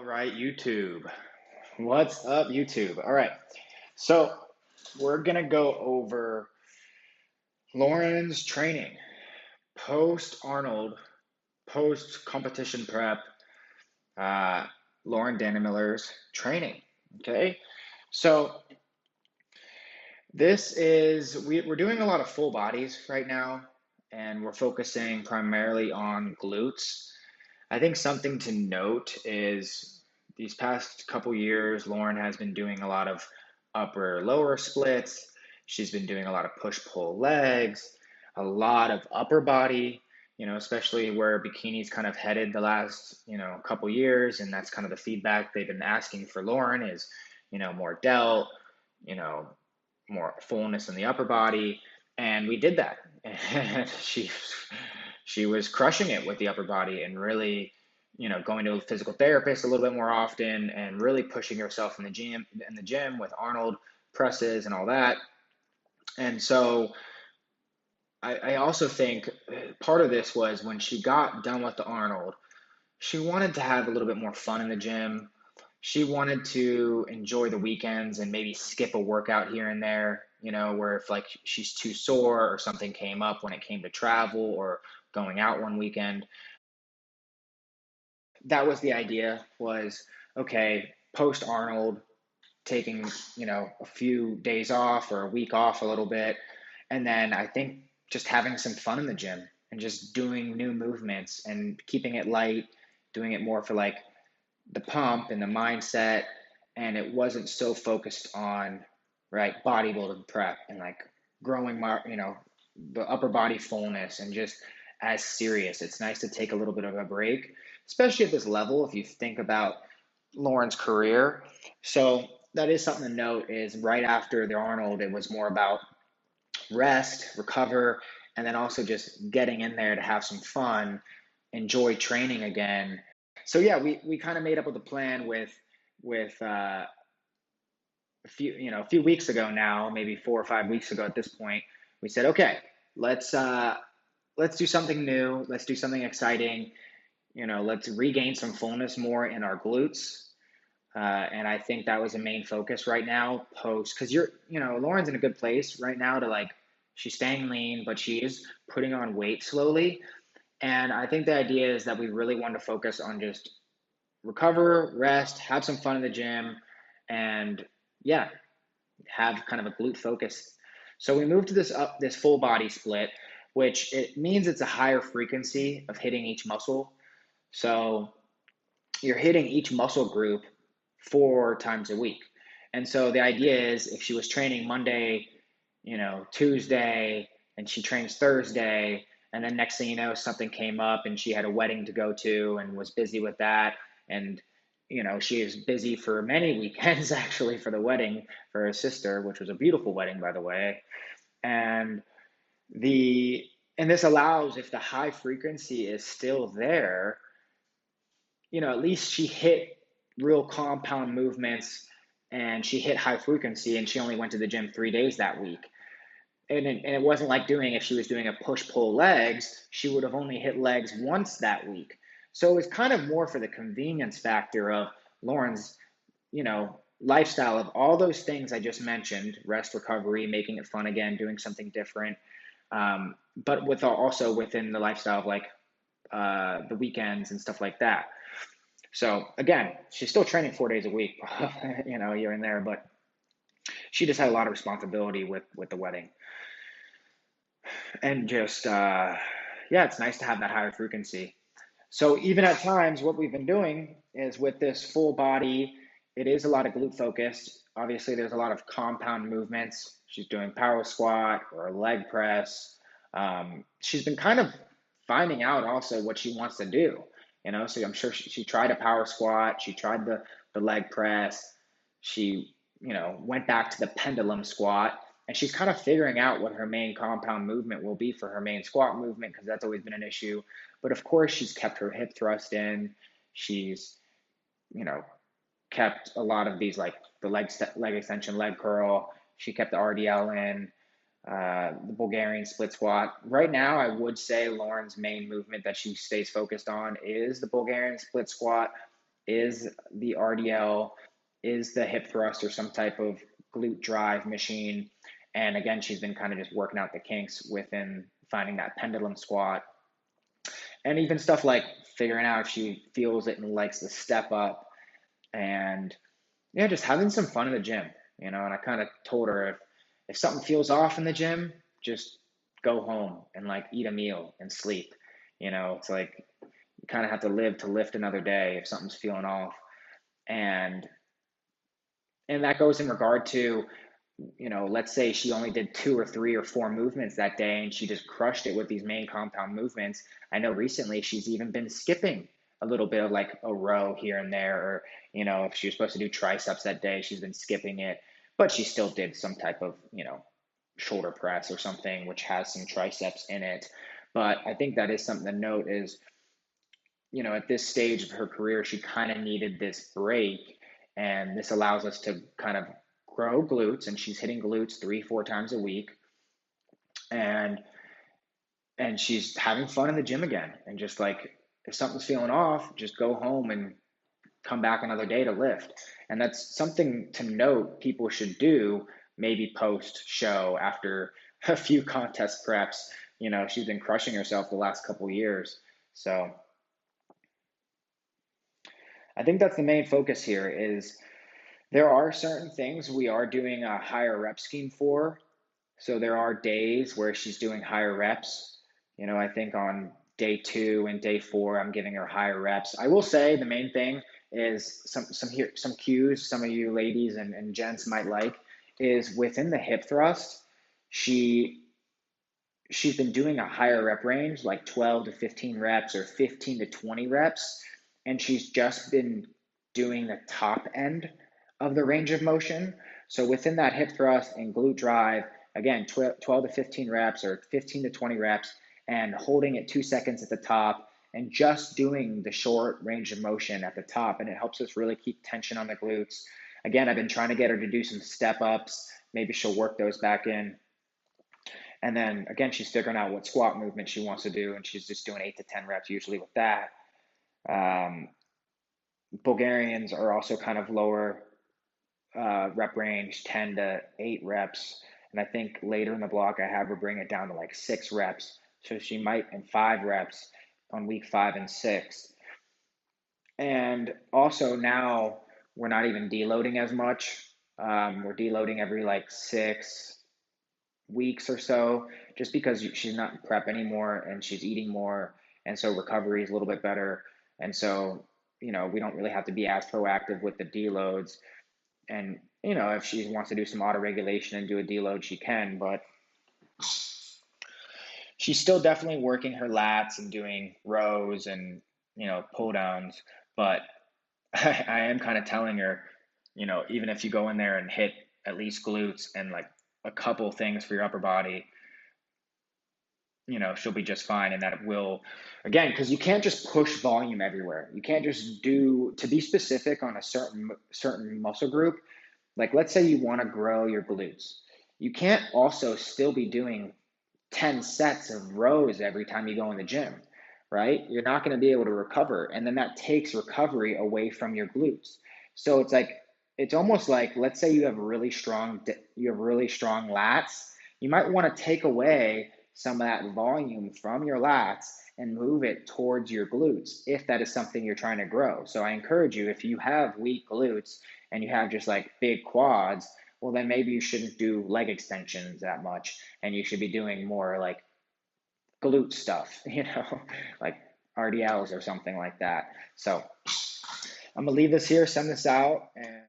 right, YouTube. What's up, YouTube? All right, so we're gonna go over Lauren's training post Arnold, post competition prep, uh, Lauren Dannemiller's training. Okay, so we're doing a lot of full bodies right now, and we're focusing primarily on glutes. I think something to note is these past couple years, Lauren has been doing a lot of upper lower splits. She's been doing a lot of push pull legs, a lot of upper body, especially where bikini's kind of headed the last, couple years. And that's kind of the feedback they've been asking for Lauren is, more delt, you know, more fullness in the upper body. And we did that. And she was crushing it with the upper body and really, going to a physical therapist a little bit more often and really pushing herself in the gym with Arnold presses and all that. And so I also think part of this was when she got done with the Arnold, she wanted to have a little bit more fun in the gym. She wanted to enjoy the weekends and maybe skip a workout here and there, where if like she's too sore or something came up when it came to travel or going out one weekend. That was the idea was, okay, post Arnold, taking, a few days off or a week off a little bit. And then I think just having some fun in the gym and just doing new movements and keeping it light, doing it more for like the pump and the mindset. And it wasn't so focused on, right, bodybuilding prep and like growing the upper body fullness and just as serious. It's nice to take a little bit of a break, especially at this level if you think about Lauren's career. So that is something to note is right after the Arnold, it was more about rest, recover, and then also just getting in there to have some fun, enjoy training again. So yeah, we kind of made up with a plan with a few weeks ago now, maybe 4 or 5 weeks ago at this point. We said, okay, let's do something new. Let's do something exciting. Let's regain some fullness more in our glutes. And I think that was a main focus right now because Lauren's in a good place right now to like, she's staying lean, but she is putting on weight slowly. And I think the idea is that we really want to focus on just recover, rest, have some fun in the gym, and yeah, have kind of a glute focus. So we moved to this full body split, which it means it's a higher frequency of hitting each muscle. So you're hitting each muscle group 4 times a week. And so the idea is if she was training Monday, Tuesday, and she trains Thursday, and then next thing you know, something came up and she had a wedding to go to and was busy with that. And, she is busy for many weekends actually for the wedding for her sister, which was a beautiful wedding, by the way. And this allows, if the high frequency is still there, at least she hit real compound movements and she hit high frequency and she only went to the gym 3 days that week. And it wasn't like if she was doing a push-pull legs, she would have only hit legs once that week. So it was kind of more for the convenience factor of Lauren's, lifestyle of all those things I just mentioned, rest, recovery, making it fun again, doing something different. But also within the lifestyle of like the weekends and stuff like that. So again, she's still training 4 days a week, here and there, but she just had a lot of responsibility with the wedding. And just, it's nice to have that higher frequency. So even at times, what we've been doing is with this full body, it is a lot of glute focused. Obviously, there's a lot of compound movements. She's doing power squat or leg press. She's been kind of finding out also what she wants to do. So I'm sure she tried a power squat. She tried the leg press. She, went back to the pendulum squat. And she's kind of figuring out what her main compound movement will be for her main squat movement because that's always been an issue. But of course, she's kept her hip thrust in. She's, kept a lot of these like the leg extension, leg curl. She kept the RDL in, the Bulgarian split squat. Right now, I would say Lauren's main movement that she stays focused on is the Bulgarian split squat. is the RDL, is the hip thrust or some type of glute drive machine. And again, she's been kind of just working out the kinks within finding that pendulum squat. And even stuff like figuring out if she feels it and likes the step up. And yeah, just having some fun in the gym, And I kind of told her if something feels off in the gym, just go home and like eat a meal and sleep. It's like you kind of have to live to lift another day if something's feeling off. And that goes in regard to, let's say she only did 2 or 3 or 4 movements that day and she just crushed it with these main compound movements. I know recently she's even been skipping a little bit of like a row here and there, or, if she was supposed to do triceps that day, she's been skipping it, but she still did some type of, shoulder press or something, which has some triceps in it. But I think that is something to note is, at this stage of her career, she kind of needed this break. And this allows us to kind of grow glutes, and she's hitting glutes 3, 4 times a week. And she's having fun in the gym again. And just like, if something's feeling off, just go home and come back another day to lift. And that's something to note people should do maybe post show after a few contest preps. She's been crushing herself the last couple years. So I think that's the main focus here is there are certain things we are doing a higher rep scheme for. So there are days where she's doing higher reps. I think on day 2 and day 4, I'm giving her higher reps. I will say the main thing is some cues some of you ladies and gents might like is within the hip thrust. She's been doing a higher rep range, like 12 to 15 reps or 15 to 20 reps, and she's just been doing the top end of the range of motion. So within that hip thrust and glute drive, again, 12 to 15 reps or 15 to 20 reps, and holding it 2 seconds at the top and just doing the short range of motion at the top. And it helps us really keep tension on the glutes. Again, I've been trying to get her to do some step ups. Maybe she'll work those back in. And then again, she's figuring out what squat movement she wants to do, and she's just doing 8 to 10 reps usually with that. Bulgarians are also kind of lower rep range, 10 to 8 reps. And I think later in the block, I have her bring it down to like 6 reps. So she might, in 5 reps on week 5 and 6. And also now we're not even deloading as much. We're deloading every like 6 weeks or so, just because she's not in prep anymore and she's eating more. And so recovery is a little bit better. And so, we don't really have to be as proactive with the deloads. And, if she wants to do some auto regulation and do a deload, she can, but she's still definitely working her lats and doing rows and, pull downs. But I am kind of telling her, even if you go in there and hit at least glutes and like a couple things for your upper body, she'll be just fine. And that it will, again, because you can't just push volume everywhere. You can't just to be specific on a certain muscle group. Like, let's say you want to grow your glutes. You can't also still be doing 10 sets of rows every time you go in the gym, right? You're not going to be able to recover. And then that takes recovery away from your glutes. So it's almost like, let's say you have really strong lats. You might want to take away some of that volume from your lats and move it towards your glutes if that is something you're trying to grow. So I encourage you, if you have weak glutes and you have just like big quads, well, then maybe you shouldn't do leg extensions that much, and you should be doing more like glute stuff, like RDLs or something like that. So I'm gonna leave this here, send this out, and